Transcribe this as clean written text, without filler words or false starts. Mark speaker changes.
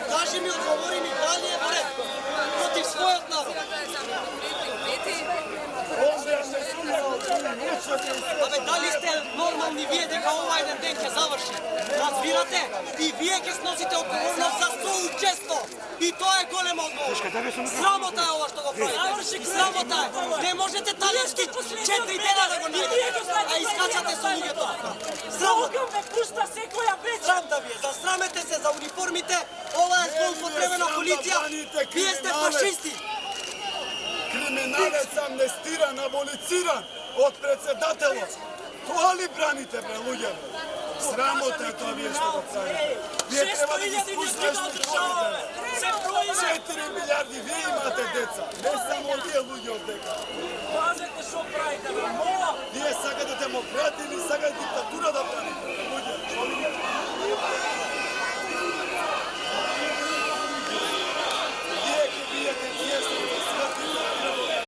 Speaker 1: Kaži mi, odgovori mi, da li je vred protiv svojeg naroda? Абе, дали сте нормални вие дека ова еден ден ќе заврши? Разбирате? И вие ќе сносите одговорност за соучество. И тоа е голема одговорност. Срамота е ова што го правите. Срамота е. Не можете талешки 4 дена да го најдете, а искачате со луѓето. Срамота. Срам да вие. Засрамете се за униформите. Ова е злоупотребена полиција. Вие сте фашисти.
Speaker 2: Криминалец амнестиран, аболициран од председателот. Тоа ли браните, бре, луѓе? Срамота е тоа вие што го правите. Вие треба да ги спуснете школите. 4 милиарди, вие имате деца. Не само вие луѓе од дека.
Speaker 3: Пазете што правите, бе, мола!
Speaker 2: Вие сакате демократи или сакате